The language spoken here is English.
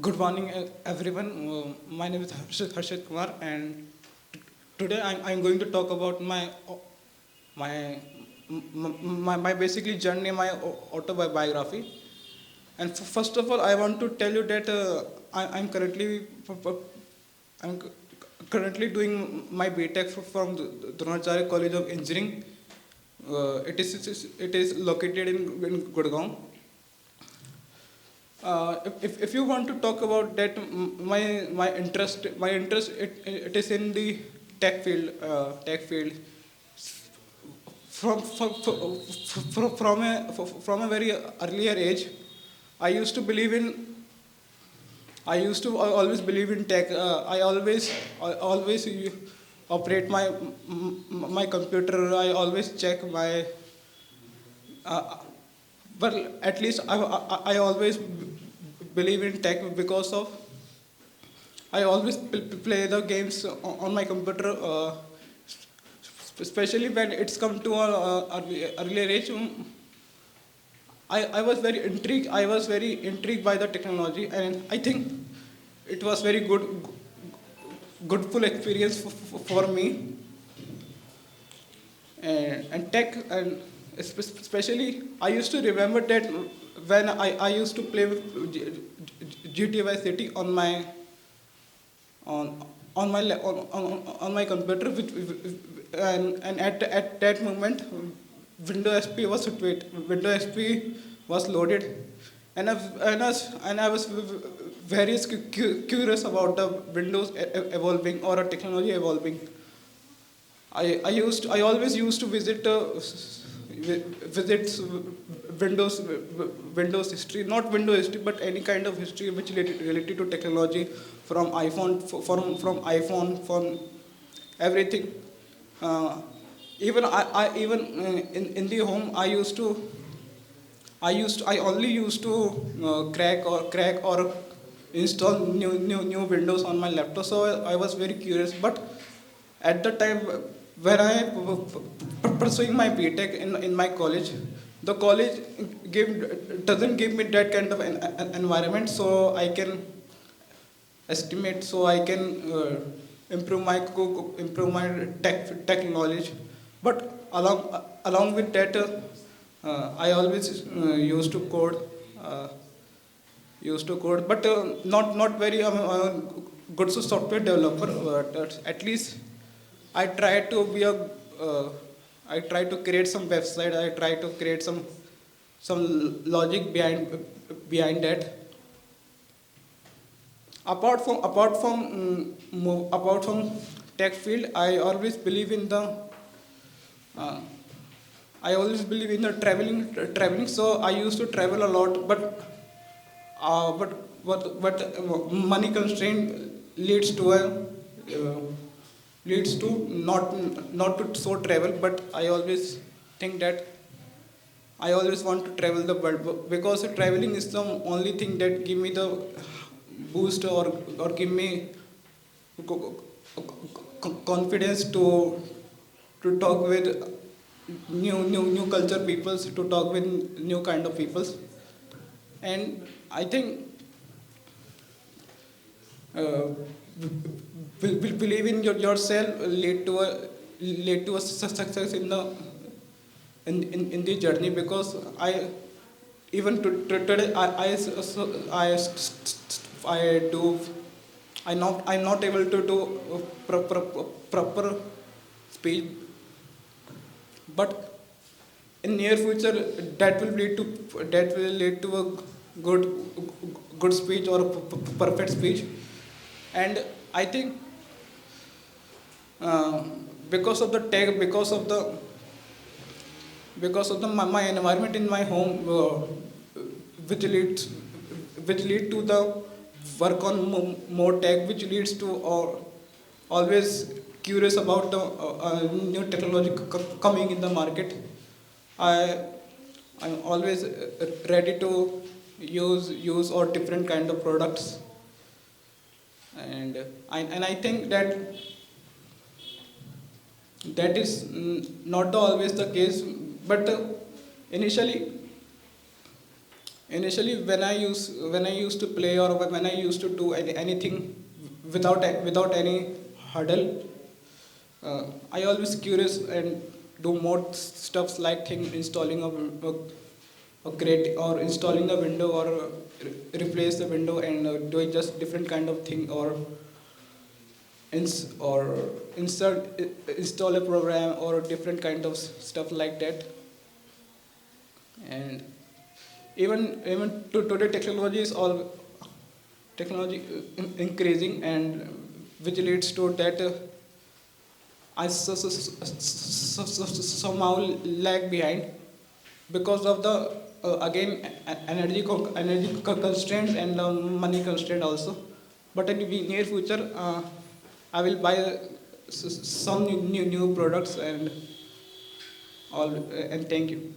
Good morning, everyone. My name is Harshit Kumar, and today I'm going to talk about my my basically journey, my autobiography. And first of all, I want to tell you that I'm I'm currently doing my BTech from the Dronacharya College of Engineering. It is located in Gurgaon. If you want to talk about that, my interest it is in the tech field. From a very earlier age, I used to believe in I used to always believe in tech. I always operate my computer. I always check my well, at least I always believe in tech because of I always play the games on my computer, especially when it's come to earlier age. I was very intrigued. I was very intrigued by the technology, and I think it was very good full experience for me. And tech, and especially I used to remember that when I used to play with GTA Vice City on on my computer, and at that moment Windows XP was Windows XP was loaded, and I was very curious about the Windows evolving, or a technology evolving. I always used to visit Windows Windows history, not Windows history, but any kind of history which related to technology, from iPhone, from everything. Uh, even in the home, I only used to crack or install new Windows on my laptop. So I was very curious, but at the time when I pursuing my BTech in my college, the college doesn't give me that kind of an environment, so I can estimate, so I can improve my tech knowledge. But along with that, I always uh, used to code, but not very good software developer. But at least I try to be a uh, I try to create some website. I try to create some logic behind that. Apart from tech field, uh, I always believe in the traveling. So I used to travel a lot, but money constraint leads to a uh, leads to not to so travel. But I always think that I always want to travel the world, because traveling is the only thing that give me the boost, or give me confidence to talk with new culture peoples, to talk with new kind of peoples. And I think uh, will believe in yourself lead to a success in the journey. Because I even today I do I'm not able to do proper speech, but in near future that will lead to a good good speech, or perfect speech. And I think uh, because of the tech, my environment in my home, which leads which lead to the work on more tech, which leads to always curious about the new technology coming in the market. I I'm always ready to use or different kind of products. And I think that is not always the case. But initially Initially, when I used to play or when I used to do anything without any hurdle, I always curious and do more stuffs like thing installing a great or installing a window or replace the window and doing just different kind of thing or or install a program or different kind of stuff like that. And even today technology is all technology increasing, and which leads to that I somehow lag behind because of the again energy constraints and money constraint also. But in the near future, I will buy some new products and all. And thank you.